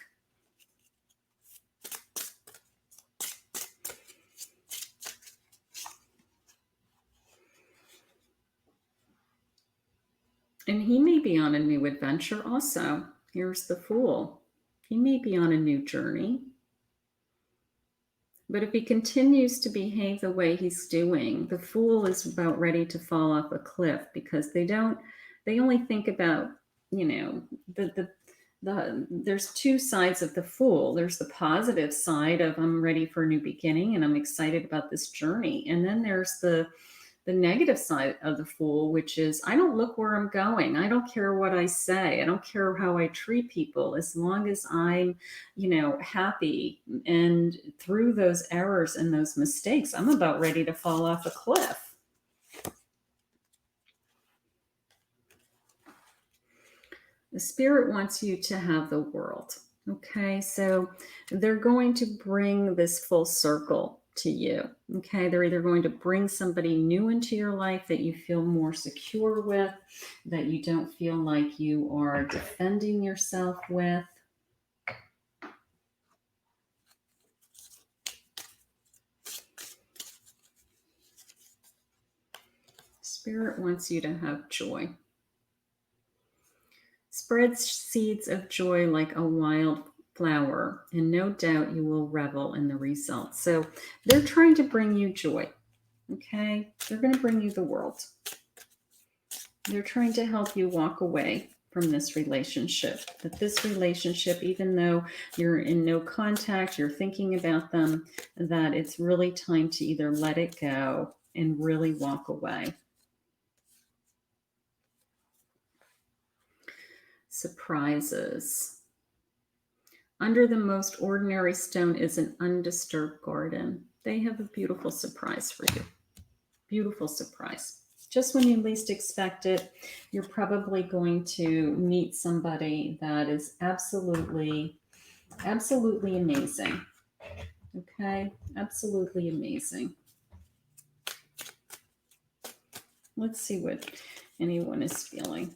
And he may be on a new adventure also. Here's the Fool. He may be on a new journey. But if he continues to behave the way he's doing, the Fool is about ready to fall off a cliff, because they only think about, the there's two sides of the Fool. There's the positive side of I'm ready for a new beginning and I'm excited about this journey. And then there's the negative side of the Fool, which is I don't look where I'm going. I don't care what I say. I don't care how I treat people as long as I'm, happy. And through those errors and those mistakes, I'm about ready to fall off a cliff. The spirit wants you to have the world. Okay, so they're going to bring this full circle to you. Okay, they're either going to bring somebody new into your life that you feel more secure with, that you don't feel like you are defending yourself with. Spirit wants you to have joy. Spread seeds of joy like a wild flower, and no doubt you will revel in the results. So they're trying to bring you joy. Okay, they're going to bring you the world. They're trying to help you walk away from this relationship. That this relationship, even though you're in no contact, you're thinking about them, that it's really time to either let it go and really walk away. Surprises. Under the most ordinary stone is an undisturbed garden. They have a beautiful surprise for you. Beautiful surprise. Just when you least expect it, you're probably going to meet somebody that is absolutely amazing. Okay? Absolutely amazing. Let's see what anyone is feeling.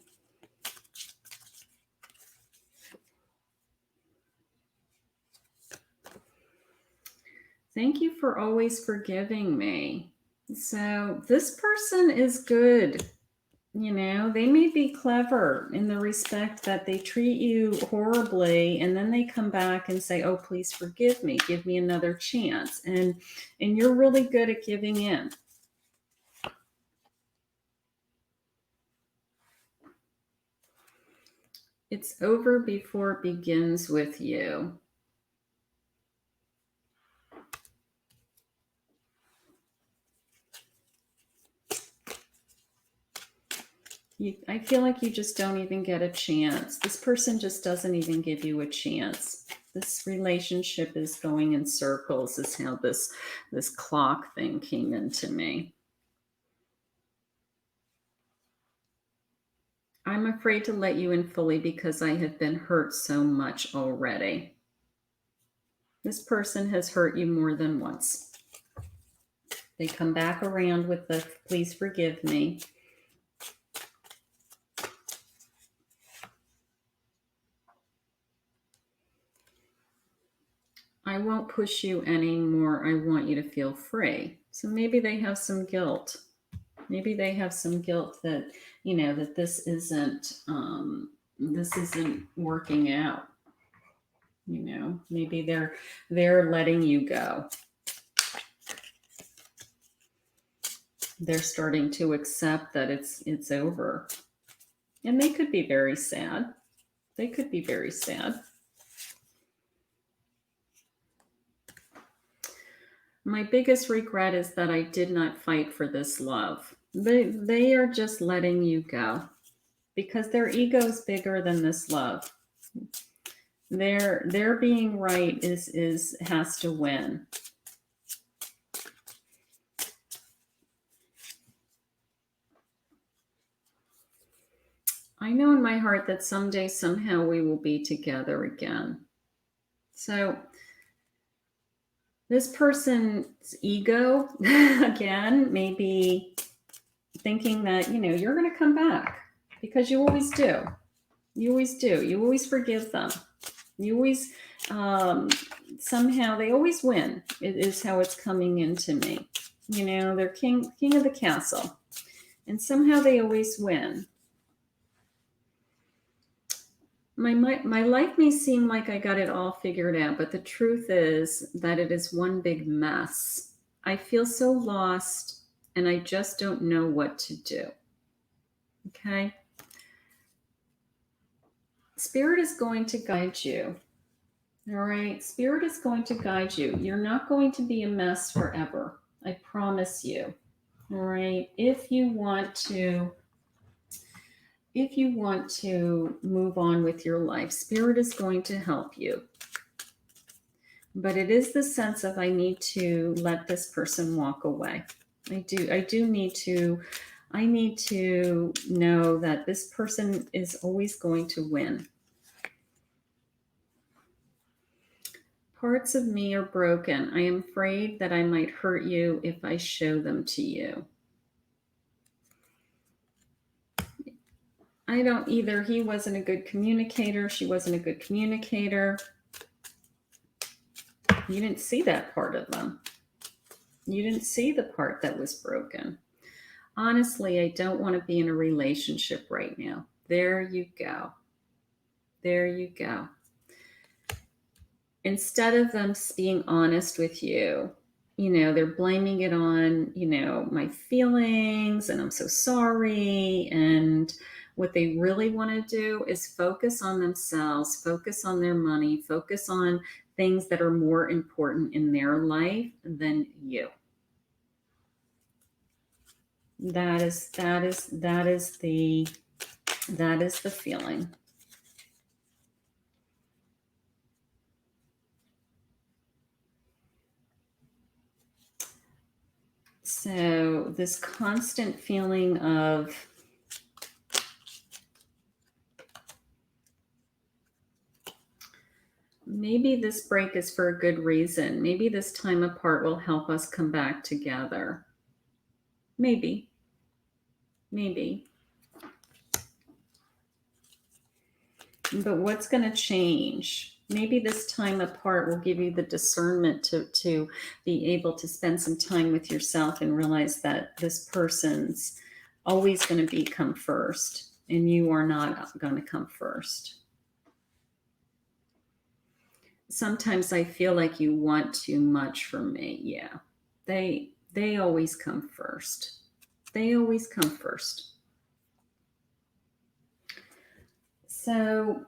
Thank you for always forgiving me. So this person is good. They may be clever in the respect that they treat you horribly and then they come back and say, oh, please forgive me. Give me another chance. And you're really good at giving in. It's over before it begins with you. I feel like you just don't even get a chance. This person just doesn't even give you a chance. This relationship is going in circles, is how this clock thing came into me. I'm afraid to let you in fully because I have been hurt so much already. This person has hurt you more than once. They come back around with the please forgive me. I won't push you anymore. I want you to feel free. So maybe they have some guilt. Maybe they have some guilt that, that this isn't working out. Maybe they're letting you go. They're starting to accept that it's over. And they could be very sad. They could be very sad. My biggest regret is that I did not fight for this love. They are just letting you go because their ego is bigger than this love. Their being right has to win. I know in my heart that someday, somehow we will be together again. So this person's ego, again, may be thinking that, you're going to come back because you always do. You always do. You always forgive them. You always, somehow, they always win. It is how it's coming into me. They're king of the castle. And somehow they always win. My life may seem like I got it all figured out, but the truth is that it is one big mess. I feel so lost and I just don't know what to do. Okay? Spirit is going to guide you. All right. Spirit is going to guide you. You're not going to be a mess forever. I promise you. All right. If you want to move on with your life, Spirit is going to help you. But it is the sense of I need to let this person walk away. I need to know that this person is always going to win. Parts of me are broken. I am afraid that I might hurt you if I show them to you. I don't either. He wasn't a good communicator. She wasn't a good communicator. You didn't see that part of them. You didn't see the part that was broken. Honestly, I don't want to be in a relationship right now. There you go. There you go. Instead of them being honest with you, they're blaming it on, my feelings and I'm so sorry. And what they really want to do is focus on themselves, focus on their money, focus on things that are more important in their life than you. That is the feeling. So this constant feeling of maybe this break is for a good reason. Maybe this time apart will help us come back together. Maybe. But what's going to change? Maybe this time apart will give you the discernment to be able to spend some time with yourself and realize that this person's always going to come first and you are not going to come first. Sometimes I feel like you want too much from me. Yeah, they always come first. They always come first. So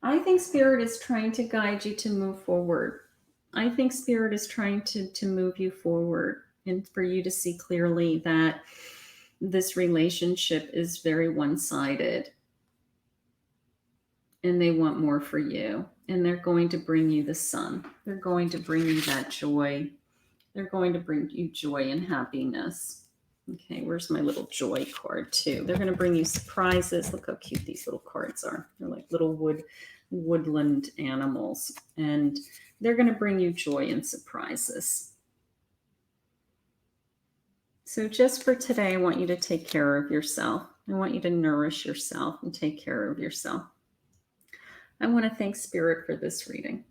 I think Spirit is trying to guide you to move forward. I think Spirit is trying to move you forward and for you to see clearly that this relationship is very one-sided and they want more for you. And they're going to bring you the sun. They're going to bring you that joy. They're going to bring you joy and happiness. Okay, where's my little joy card too? They're going to bring you surprises. Look how cute these little cards are. They're like little woodland animals. And they're going to bring you joy and surprises. So just for today, I want you to take care of yourself. I want you to nourish yourself and take care of yourself. I want to thank Spirit for this reading.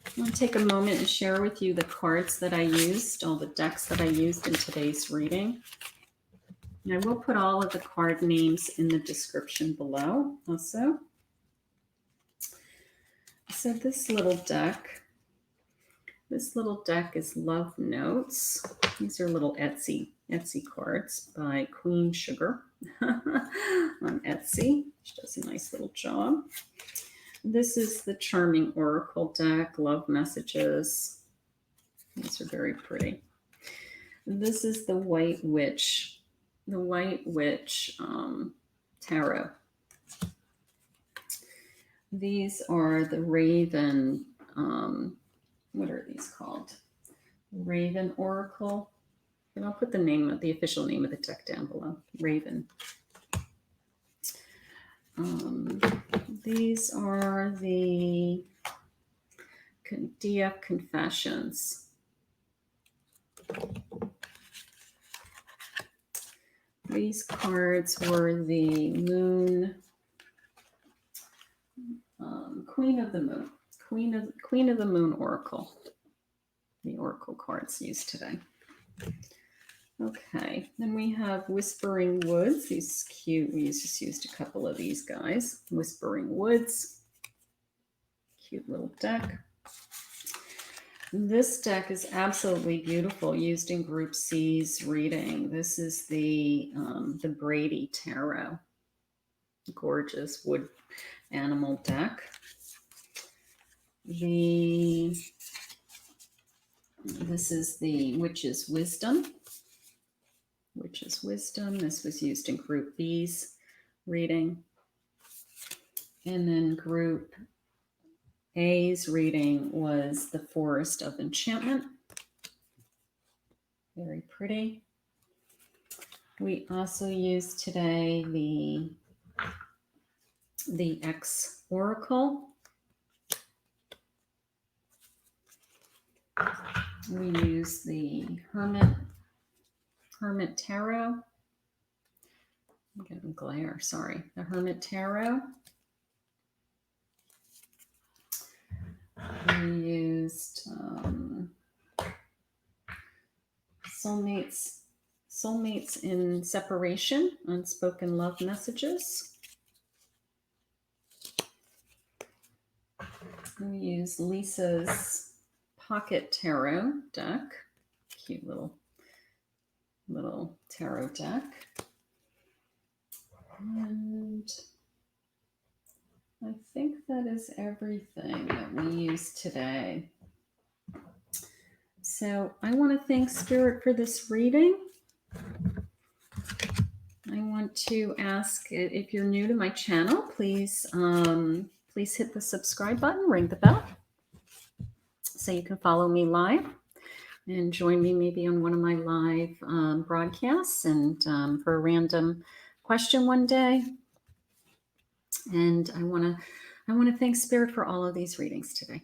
I want to take a moment and share with you the cards that I used, all the decks that I used in today's reading. And I will put all of the card names in the description below also. So this little deck is Love Notes. These are little Etsy cards by Queen Sugar on Etsy. She does a nice little job. This is the Charming Oracle deck, Love Messages. These are very pretty. This is the White Witch Tarot. These are the Raven, what are these called? Raven Oracle. And I'll put the official name of the deck down below. Raven. These are the DF Confessions. These cards were the Moon, Queen of the Moon. Queen of the Moon Oracle. The Oracle cards used today. Okay, then we have Whispering Woods. These cute. We just used a couple of these guys. Whispering Woods. Cute little deck. This deck is absolutely beautiful, used in Group C's reading. This is the Brady Tarot. gorgeous wood animal deck. This is the Witch's Wisdom. Witch's Wisdom. This was used in Group B's reading. And then Group A's reading was the Forest of Enchantment. Very pretty. We also used today the X Oracle. We use the Hermit Tarot. I'm getting glare, sorry. The Hermit Tarot. We used Soulmates in Separation, Unspoken Love Messages. We use Lisa's Pocket Tarot deck. Cute little tarot deck. And I think that is everything that we used today. So I want to thank Spirit for this reading. I want to ask, if you're new to my channel, please hit the subscribe button, ring the bell, so you can follow me live and join me maybe on one of my live broadcasts and for a random question one day. And I want to thank Spirit for all of these readings today.